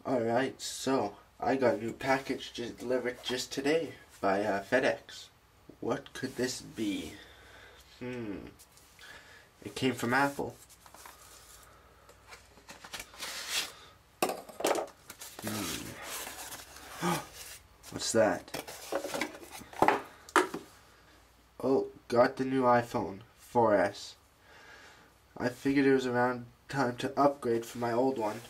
Alright, so I got a new package just delivered just today by FedEx. What could this be? It came from Apple. What's that? Oh, got the new iPhone 4S. I figured it was around time to upgrade from my old one.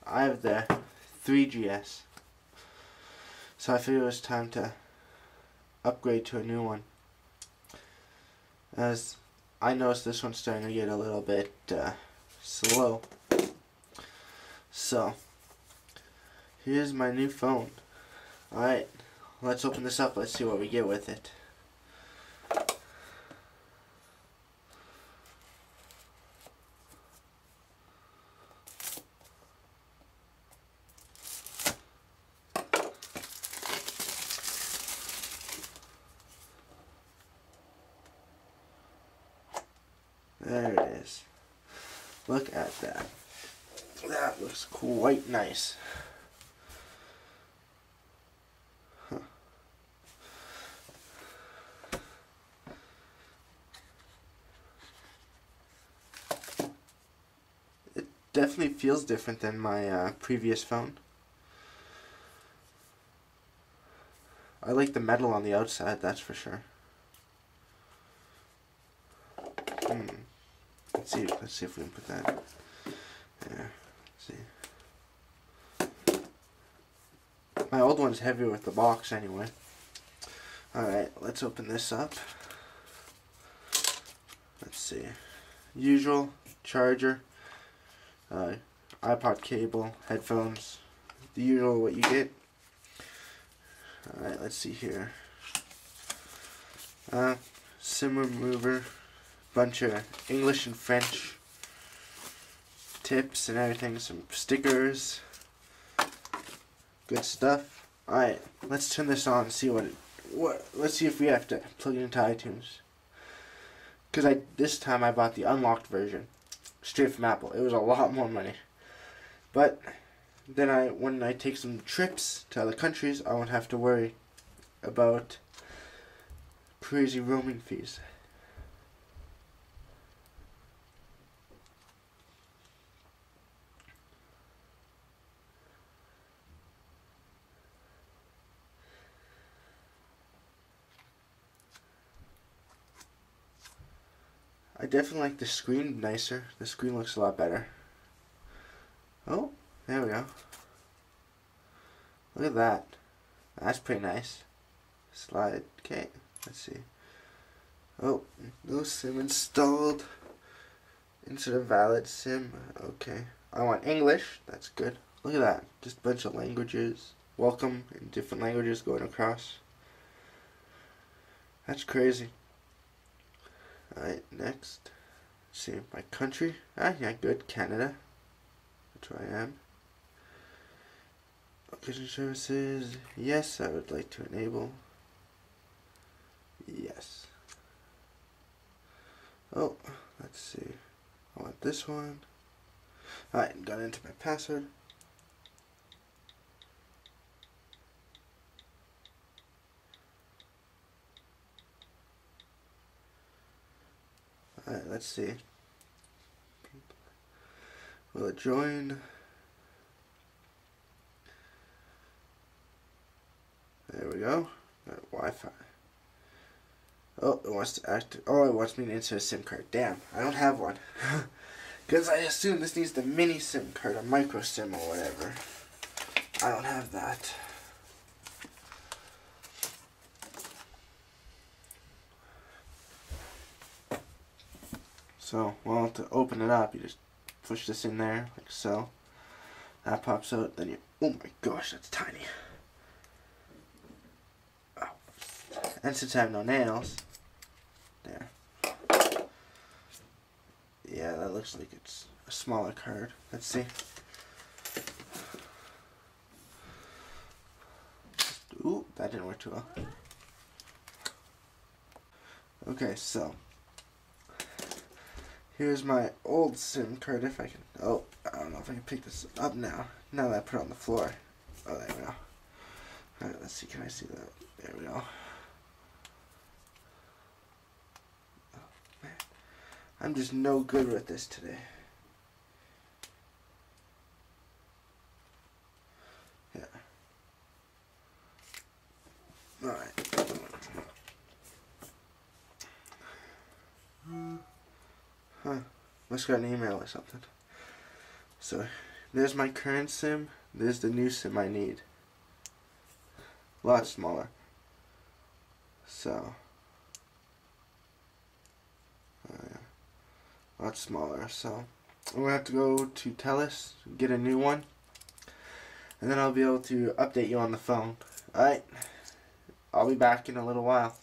I have the 3GS. So I figured it was time to upgrade to a new one. As I noticed this one's starting to get a little bit slow. So, here's my new phone. Alright, let's open this up. Let's see what we get with it. There it is. Look at that. That looks quite nice. Huh. It definitely feels different than my previous phone. I like the metal on the outside, that's for sure. Let's see if we can put that there. Let's see. My old one's heavier with the box anyway. Alright, let's open this up. Let's see. Usual charger, iPod cable, headphones, the usual what you get. Alright, let's see here. SIM remover. Bunch of English and French tips and everything, some stickers, good stuff. Alright, let's turn this on and see let's see if we have to plug it into iTunes. Because this time I bought the unlocked version, straight from Apple. It was a lot more money. But then when I take some trips to other countries, I won't have to worry about crazy roaming fees. I definitely like the screen nicer. The screen looks a lot better. Oh, there we go. Look at that. That's pretty nice. Slide. Okay, let's see. Oh, no SIM installed. Insert a valid SIM. Okay. I want English. That's good. Look at that. Just a bunch of languages. Welcome in different languages going across. That's crazy. Alright, next. Let's see, my country. Yeah, good. Canada. That's where I am. Location services. Yes, I would like to enable. Yes. Oh, let's see. I want this one. Alright, got into my password. Alright, let's see. Will it join? There we go. Got Wi-Fi. Oh, it wants to it wants me to insert a SIM card. Damn, I don't have one. Because I assume this needs the mini SIM card, a micro SIM or whatever. I don't have that. So, well, to open it up, you just push this in there, like so. That pops out, then oh my gosh, that's tiny. Oh. And since I have no nails, there. Yeah, that looks like it's a smaller card. Let's see. Ooh, that didn't work too well. Okay, so here's my old SIM card if I can. Oh, I don't know if I can pick this up now. Now that I put it on the floor. Oh, there we go. Alright, let's see. Can I see that? There we go. Oh, man. I'm just no good with this today. Yeah. Alright. Huh. Must got an email or something. So, there's my current SIM. There's the new SIM I need. A lot smaller. So, yeah. A lot smaller. So, I'm going to have to go to Telus, get a new one. And then I'll be able to update you on the phone. Alright. I'll be back in a little while.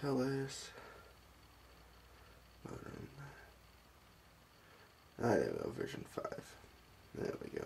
Tell us. Modem. There we go, version 5. There we go.